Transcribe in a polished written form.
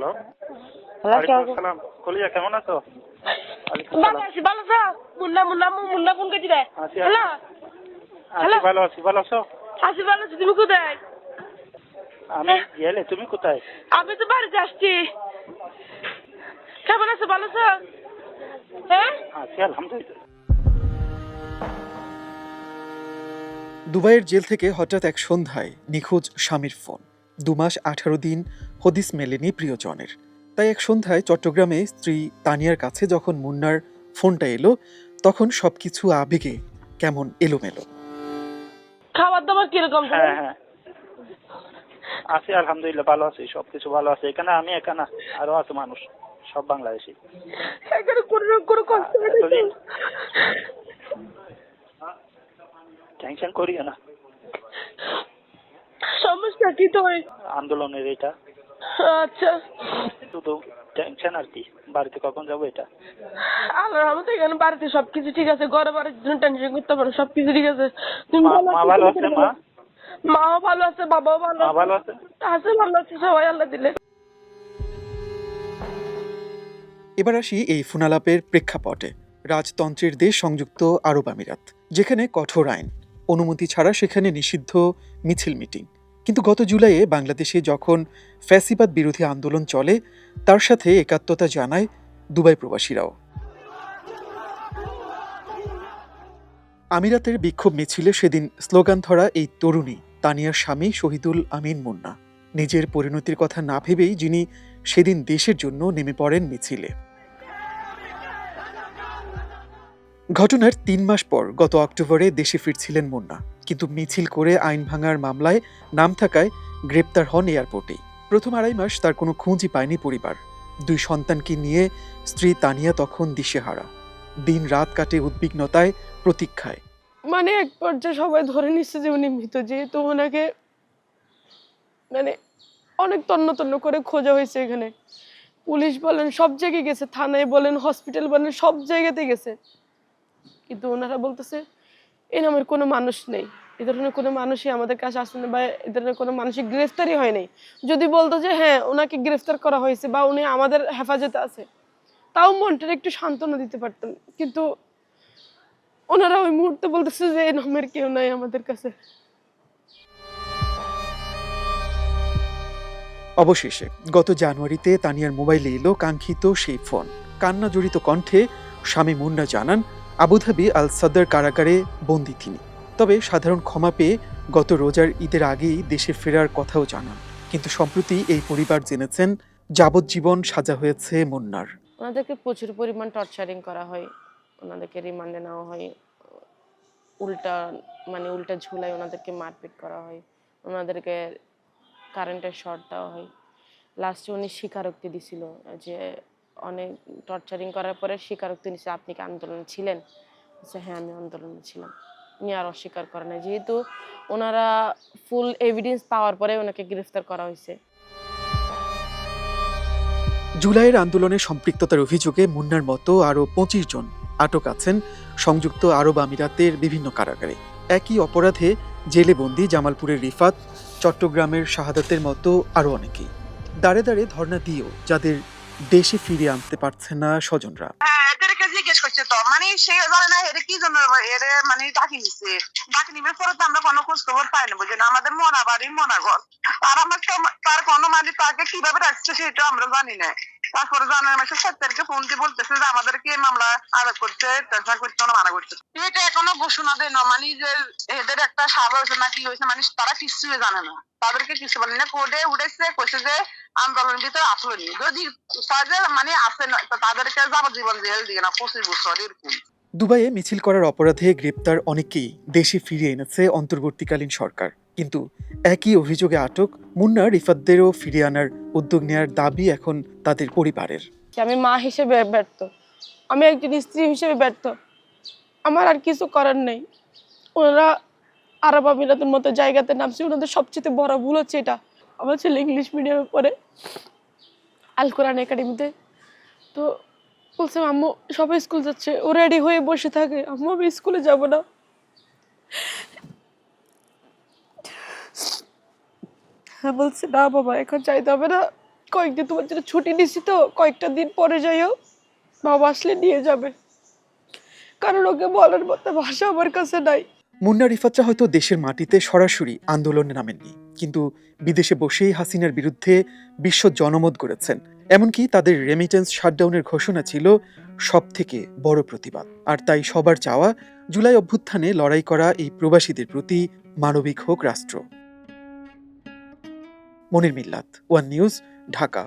Hello, hello, ওয়ালাইকুম আসসালাম। কলিজা কেমন আছো? ওয়ালাইকুম ভালো সালাম। আছি, ভালো আছো? মুন্না ফোন করছি রে। আছি হ্যালো আছি ভালো আছি, ভালো আছো? আছি, ভালো আছি। তুমি কোথায়? আমি গেলে, তুমি কোথায়? আমি তো বাড়িতে আসছি। কেমন আছো, ভালো আছো? হ্যাঁ, আছি আলহামদুলিল্লাহ। দুবাইয়ের জেল থেকে হঠাৎ এক সন্ধ্যায় নিখোঁজ স্বামীর ফোন। ২ মাস ১৮ দিন হদিস মেলেনি প্রিয়জনের। তাই এক সন্ধ্যায় চট্টগ্রামে স্ত্রী তানিয়ার কাছে যখন মুন্নার ফোনটা এলো, তখন সবকিছু আবেগে কেমন এলোমেলো। খাবার দাবার কিরকম? হ্যাঁ হ্যাঁ, আছি আলহামদুলিল্লাহ, ভালো আছি, সবকিছু ভালো আছে। এখানে আমি একা না, আরো আছে মানুষ, সব বাংলাদেশি। এখানে কোনো কষ্ট নেই। এতদিন টেনশন করিও না, সমস্যা কি তোর? আন্দোলনের এটা আচ্ছা, শুধু টেনশন আর কি। বাড়িতে কখন যাবো এটা। আল্লাহর রহমতে এখানে বাড়িতে সবকিছু ঠিক আছে। ঘরে বাড়ির জন্য টেনশন করতে পারো, সবকিছু ঠিক আছে। তুমি মা ভালো আছে? মাও ভালো আছে, বাবাও ভালো মা ভালো আছে? আছে, ভালো আছে সবাই, আল্লাহ দিলে। এবার আসি এই ফোনালাপের প্রেক্ষাপটে। রাজতন্ত্রের দেশ সংযুক্ত আরব আমিরাত, যেখানে কঠোর আইন, অনুমতি ছাড়া সেখানে নিষিদ্ধ মিছিল মিটিং। কিন্তু গত জুলাইয়ে বাংলাদেশে যখন ফ্যাসিবাদ বিরোধী আন্দোলন চলে, তার সাথে একাত্মতা জানায় দুবাই প্রবাসীরাও। আমিরাতের বিক্ষোভ মিছিলে সেদিন স্লোগান ধরা এই তরুণী তানিয়ার স্বামী শহীদুল আমিন মুন্না, নিজের পরিণতির কথা না ভেবেই যিনি সেদিন দেশের জন্য নেমে পড়েন মিছিলে। ঘটনার ৩ মাস পর গত অক্টোবরে দেশে ফিরছিলেন মুন্না, কিন্তু মিছিল করে আইন ভাঙার মামলায় নাম থাকায় গ্রেপ্তার হন এয়ারপোর্টেই। প্রথম ২.৫ মাস তার কোনো খোঁজই পায়নি পরিবার। ২ সন্তানকে নিয়ে স্ত্রী তানিয়া তখন দিশেহারা। দিন রাত কাটে উদ্বিগ্নতায়, প্রতীক্ষায়। মানে এক পর্যায়ে সবাই ধরে নিচ্ছে যে উনি মৃত, যেহেতু ওনাকে মানে অনেক তন্ন তন্ন করে খোঁজা হয়েছে। এখানে পুলিশ বলেন, সব জায়গায় গেছে, থানায় বলেন, হসপিটাল বলেন, সব জায়গাতে গেছে। কিন্তু ওনারা বলতেছে এই নামের কোনো মানুষ নেই, এ ধরনের কোনো মানুষই আমাদের কাছে আসে না, বা এ ধরনের কোনো মানুষই গ্রেফতারই হয় নাই। যদি বলতো যে হ্যাঁ ওনাকে গ্রেফতার করা হয়েছে বা উনি আমাদের হেফাজতে আছে, তাও মনটার একটু সান্ত্বনা দিতে পারতাম। কিন্তু ওনারা ওই মুহূর্তে বলতেছে যে এই নামের কেউ নাই আমাদের কাছে। অবশেষে গত জানুয়ারিতে তানিয়ার মোবাইলে এলো কাঙ্ক্ষিত সেই ফোন। কান্না জড়িত কণ্ঠে স্বামী মুন্না জানান আবুধাবি আল সাদর কারাগারে বন্দী তিনি। তবে সাধারণ ক্ষমা পেয়ে গত রোজার ঈদের আগেই দেশে ফেরার কথাও জানান। কিন্তু সম্প্রতি এই পরিবার জেনেছেন যাবজ্জীবন সাজা হয়েছে মুন্নার। ওনাদেরকে প্রচুর পরিমাণ টর্চারিং করা হয়, ওনাদেরকে রিমান্ডে নেওয়া হয়, উল্টা ঝুলায় ওনাদেরকে মারপিট করা হয়, ওনাদেরকে কারেন্টের শর্ট দেওয়া হয়। লাস্টে উনি স্বীকারোক্তি দিছিল যে অনেক টর্চারিং করার পরে স্বীকারোক্তি নিচ্ছে, আপনি কি আন্দোলনে ছিলেন? আচ্ছা হ্যাঁ, আমি আন্দোলনে ছিলাম। উনি আর অস্বীকার করে না, যেহেতু ওনারা ফুল এভিডেন্স পাওয়ার পরে ওনাকে গ্রেফতার করা হয়েছে। জুলাইয়ের আন্দোলনে সম্পৃক্ততার অভিযোগে মুন্নার মতো আরও ২৫ জন আটক আছেন সংযুক্ত আরব আমিরাতের বিভিন্ন কারাগারে। একই অপরাধে জেলে বন্দী জামালপুরের রিফাত, চট্টগ্রামের শাহাদাতের মতো আরও অনেকেই। দাঁড়ে দাঁড়ে ধর্ণা দিয়েও যাদের দেশে ফিরিয়ে আনতে পারছে না স্বজনরা। এদেরকে জিজ্ঞেস করছে তো, মানে সে জানে না এর কি জন্য এর মানে ডাকি নিচ্ছে। ডাকি নিবে পরে তো আমরা কোনো খোঁজ খবর পাই না, বুঝি না, আমাদের মনা বাড়ি মনা ঘর। আর আমার তো তার কোনো মানে তাকে কিভাবে রাখছে সেটা আমরা জানি না। তারপরে জানার মাসে ৭ তারিখে ফোন দিয়ে বলতেছে যে আমাদেরকে মামলা আরোপ করছে, ট্রান্সফার করছে না, মানা করছে। এটা এখনো ঘোষণা দেয় না, মানে যে এদের একটা সাজা হয়েছে না কি হয়েছে, মানে তারা কিছুই জানে না। তাদেরকে কিছু বলে না, কোর্টে উঠেছে, কইছে যে আন্দোলনের ভিতরে আসলেনি, যদি মানে আসে না তাদেরকে যাবজ্জীবন জেল দিয়ে না ২৫ বছর এরকম। দুবাইয়ে মিছিল করার অপরাধে গ্রেপ্তার অনেকেই দেশে ফিরিয়ে এনেছে অন্তর্বর্তীকালীন সরকার। কিন্তু একই অভিযোগে আটক মুন্না রিফাতদেরও ফিরিয়ে আনার উদ্যোগ নেওয়ার দাবি এখন তাদের পরিবারের। আমি মা হিসেবে ব্যর্থ, আমি একজন স্ত্রী হিসেবে ব্যর্থ, আমার আর কিছু করার নেই। ওনারা আরব আমিরাতের মতো জায়গাতে নামছে, ওনাদের সবচেয়ে বড় ভুল হচ্ছে এটা। আমার ছেলে ইংলিশ মিডিয়ামে পড়ে আল কোরআন একাডেমিতে। তো বলছে আম্মু সবাই স্কুল যাচ্ছে, ও রেডি হয়ে বসে থাকে, আম্মু আমি স্কুলে যাব না। বলছে না বাবা, এখন চাইতে হবে না, কয়েকদিন তোমার জন্য ছুটি নিছি তো, কয়েকটা দিন পরে যাইও, বাবা আসলে নিয়ে যাবে, কারণ ওকে বলার মতো ভাষা আমার কাছে নাই। মুন্না রিফাতরা হয়তো দেশের মাটিতে সরাসরি আন্দোলনে নামেননি, কিন্তু বিদেশে বসেই হাসিনার বিরুদ্ধে বিশ্ব জনমত গড়েছেন। এমনকি তাদের রেমিটেন্স শাটডাউনের ঘোষণা ছিল সবথেকে বড় প্রতিবাদ। আর তাই সবার চাওয়া, জুলাই অভ্যুত্থানে লড়াই করা এই প্রবাসীদের প্রতি মানবিক হোক রাষ্ট্র। মনির মিল্লাত, ওয়ান নিউজ, ঢাকা।